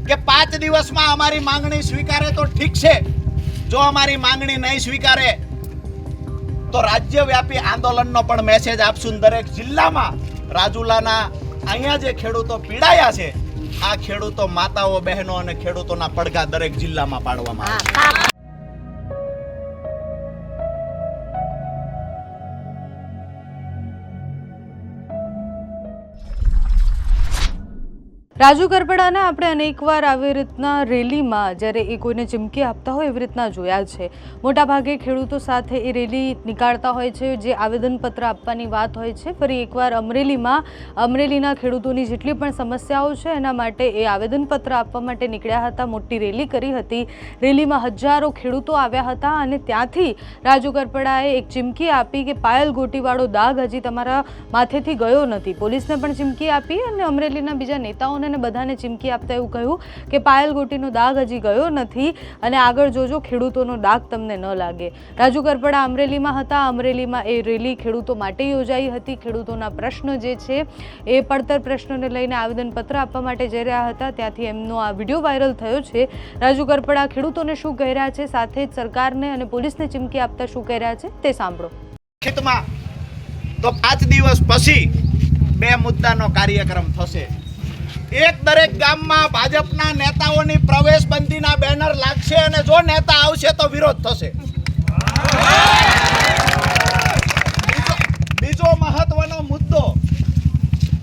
કે 5 દિવસમાં અમારી માંગણી સ્વીકારે તો ઠીક છે, જો અમારી માંગણી નહીં સ્વીકારે તો રાજ્યવ્યાપી આંદોલનનો પણ મેસેજ આપશું। દરેક જિલ્લામાં રાજુલાના અહીંયા જે ખેડૂતો પીડાયા છે, આ ખેડૂતો માતાઓ બહેનો અને ખેડૂતોના પડઘા દરેક જિલ્લામાં પાડવામાં આવશે। રાજુ કરપડાને આપણે અનેકવાર આવી રીતના રેલીમાં જ્યારે એ કોઈને ચીમકી આપતા હોય એવી રીતના જોયા છે। મોટાભાગે ખેડૂતો સાથે એ રેલી નીકાળતા હોય છે, જે આવેદનપત્ર આપવાની વાત હોય છે। ફરી એકવાર અમરેલીના ખેડૂતોની જેટલી પણ સમસ્યાઓ છે એના માટે એ આવેદનપત્ર આપવા માટે નીકળ્યા હતા, મોટી રેલી કરી હતી। રેલીમાં હજારો ખેડૂતો આવ્યા હતા અને ત્યાંથી રાજુ કરપડાએ એક ચીમકી આપી કે પાયલ ગોટીવાળો દાગ હજી તમારા માથેથી ગયો નથી। પોલીસને પણ ચીમકી આપી અને અમરેલીના બીજા નેતાઓને અને બધાને ચીમકી આપતા એવું કહ્યું કે પાયલ ગોટીનો દાગ હજી ગયો નથી અને આગળ જોજો ખેડૂતોનો દાગ તમને ન લાગે। રાજુ કરપડા અમરેલીમાં હતા। અમરેલીમાં એ રેલી ખેડૂતો માટે યોજાઈ હતી। ખેડૂતોના પ્રશ્ન જે છે એ પડતર પ્રશ્નોને લઈને આવેદનપત્ર આપવા માટે જઈ રહ્યા હતા, ત્યાંથી એમનો આ વિડીયો વાયરલ થયો છે। રાજુ કરપડા ખેડૂતોને શું કહી રહ્યા છે, સાથે જ સરકારને અને પોલીસને ચીમકી આપતા શું કહી રહ્યા છે તે સાંભળો। તો 5 દિવસ પછી 2 મુદ્દાનો કાર્યક્રમ થશે। એક દરેક ગામમાં ભાજપના નેતાઓની પ્રવેશબંધીના બેનર લાગશે અને જો નેતા આવશે તો વિરોધ થશે। બીજો મહત્વનો મુદ્દો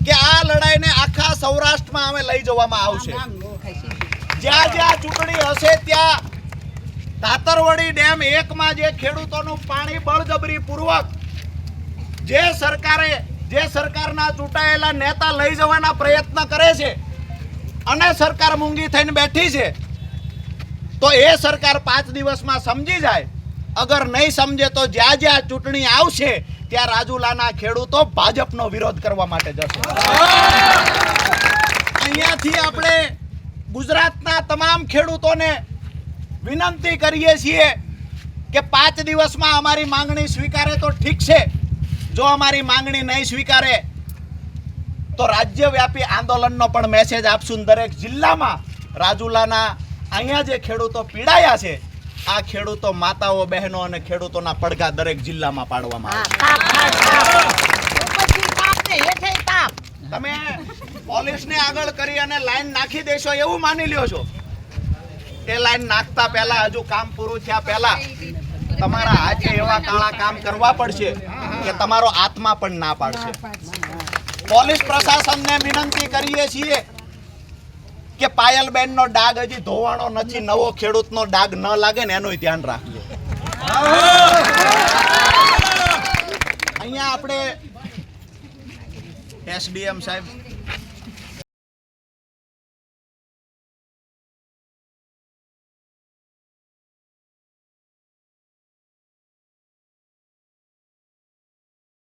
કે આ લડાઈને આખા સૌરાષ્ટ્રમાં અમે લઈ જવામાં આવશે। જ્યાં જ્યાં ચૂંટણી હશે ત્યાં ધાતરવડી ડેમ 1 માં જે ખેડૂતોનું પાણી બળજબરી પૂર્વક જે સરકારના ચૂંટાયેલા નેતા લઈ જવાના પ્રયત્ન કરે છે અને સરકાર મૂંગી થઈને બેઠી છે, તો એ સરકાર 5 દિવસમાં સમજી જાય। અગર નહીં સમજે તો જ્યાં જ્યાં ચૂંટણી આવશે ત્યાં રાજુલાના ખેડૂતો ભાજપનો વિરોધ કરવા માટે જશે। અહીંયાથી આપણે ગુજરાતના તમામ ખેડૂતોને વિનંતી કરીએ છીએ કે 5 દિવસમાં અમારી માંગણી સ્વીકારે તો ઠીક છે, જો અમારી માંગણી નહીં સ્વીકારે તો રાજ્યવ્યાપી આંદોલનનો પણ મેસેજ આપશું। દરેક જિલ્લામાં રાજુલાના અહીંયા જે ખેડૂતો પીડાયા છે, આ ખેડૂતો માતાઓ બહેનો અને ખેડૂતોના પડઘા દરેક જિલ્લામાં પાડવામાં આવશે। તમે પોલીસને આગળ કરી અને લાઈન નાખી દેશો એવું માની લ્યો છો? એ લાઈન નાખતા પહેલા, હજુ કામ પૂરું થયા પહેલા તમારા હાથે એવા કાળા કામ કરવા પડશે કે તમારો આત્મા પણ ના પાડશે। પોલીસ પ્રશાસનને વિનંતી કરીએ છીએ કે પાયલબેનનો ડાઘ હજી ધોવાણો નથી, નવો ખેડૂતનો ડાઘ ન લાગે ને એનું ધ્યાન રાખજો। અહીંયા આપણે એસડીએમ સાહેબ